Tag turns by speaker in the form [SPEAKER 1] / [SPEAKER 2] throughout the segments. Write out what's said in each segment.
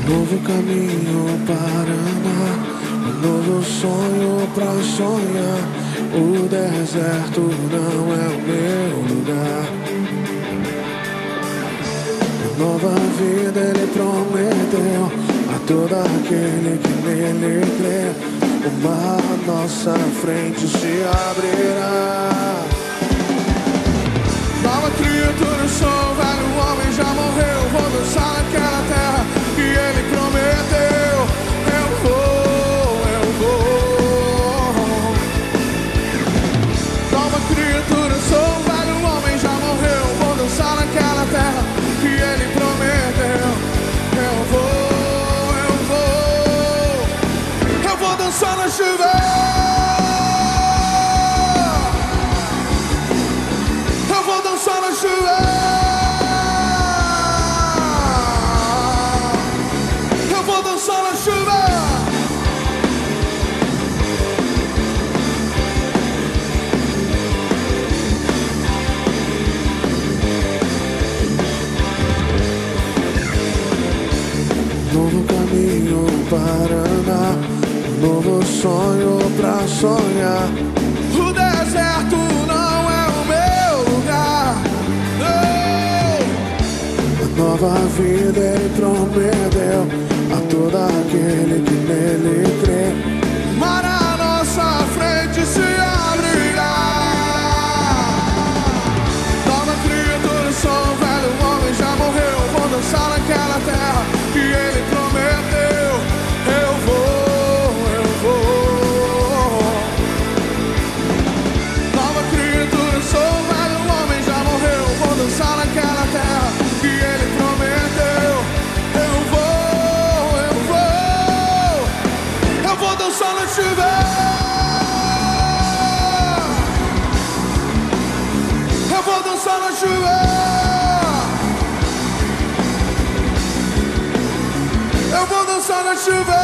[SPEAKER 1] Novo caminho para andar, um novo sonho pra sonhar. O deserto não é o meu lugar. Uma nova vida ele prometeu a todo aquele que nele crê. O mar à nossa frente se abrirá. Nova criatura eu sou, velho homem já morreu. Vou dançar naquela terra que ele prometeu. Eu vou. Nova criatura eu sou, velho homem já morreu. Vou dançar naquela terra que ele prometeu. Eu vou dançar na chuva. Eu vou dançar na chuva. Eu vou dançar na chuva. Novo caminho para andar, um novo sonho pra sonhar. O deserto não é o meu lugar. Nova vida ele prometeu a todo aquele que nele crê. Mar à nossa frente se abrirá. Nova criatura sou, velho homem já morreu. Vou dançar naquela terra que ele prometeu. Eu vou. Nova criatura sou, velho homem já morreu. Vou dançar naquela terra que ele prometeu. Eu vou dançar na chuva. Eu vou dançar na chuva. Eu vou dançar na chuva.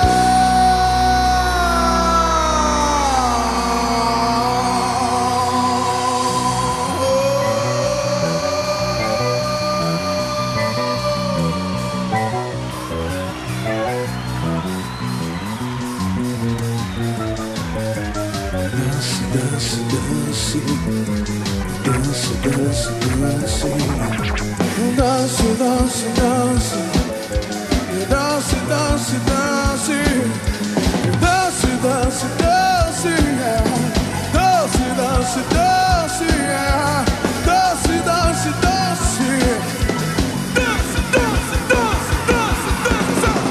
[SPEAKER 1] Dance, dance, dance, dance, dance, dance, dance, dance, dance, dance, dance, dance, dance, dance, yeah. Dance, dance, dance, yeah. Dance, dance, dance, dance, dance, dance, dance, dance.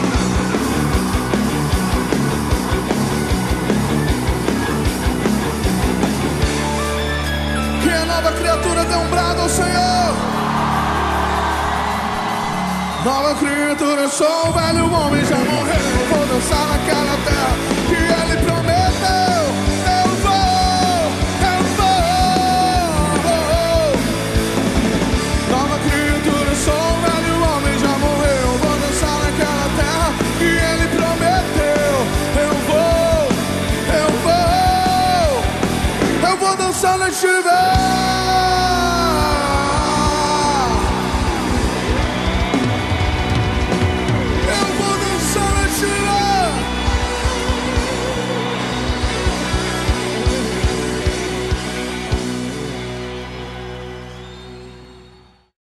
[SPEAKER 1] Nova criatura dê um brado ao Senhor. Nova criatura sou, velho homem já morreu. Vou dançar naquela terra que ele prometeu. Eu vou. Nova criatura sou, velho homem já morreu. Vou dançar naquela terra que ele prometeu. Eu vou dançar na chuva.